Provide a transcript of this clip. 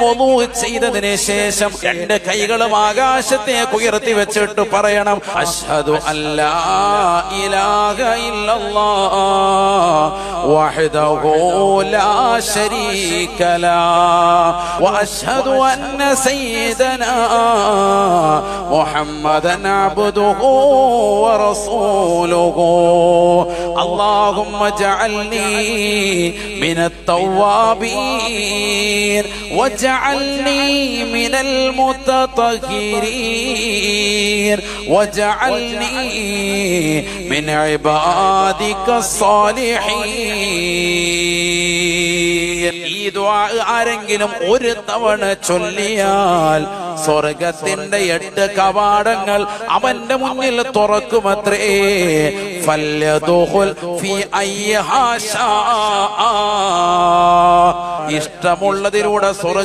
വുളൂ ചെയ്തതിന് ശേഷം രണ്ട് കൈകളും ആകാശത്തേക്ക് ഉയർത്തി വെച്ചിട്ട് പറയണം, അശ്ഹദു അല്ലാ ഇലാഹ ഇല്ലല്ലാഹ് വഹ്ദഹു ലാ ശരീക ലഹു വഅശ്ഹദു അന്ന സയ്യിദനാ മുഹമ്മദൻ അബ്ദുഹു വറസൂലുഹു اللهم اجعلني من التوابين واجعلني من المتطهرين واجعلني من عبادك الصالحين. ഈ ദുആ ആരെങ്കിലും ഒരു തവണ ചൊല്ലിയാൽ സ്വർഗത്തിന്റെ 8 കവാടങ്ങൾ അവന്റെ മുന്നിൽ തുറക്കുമത്രേ. ഫല്യദുഖുൽ ഫീ അയ്യിഹാ ശാഅ, ഇഷ്ടമുള്ളതിലൂടെ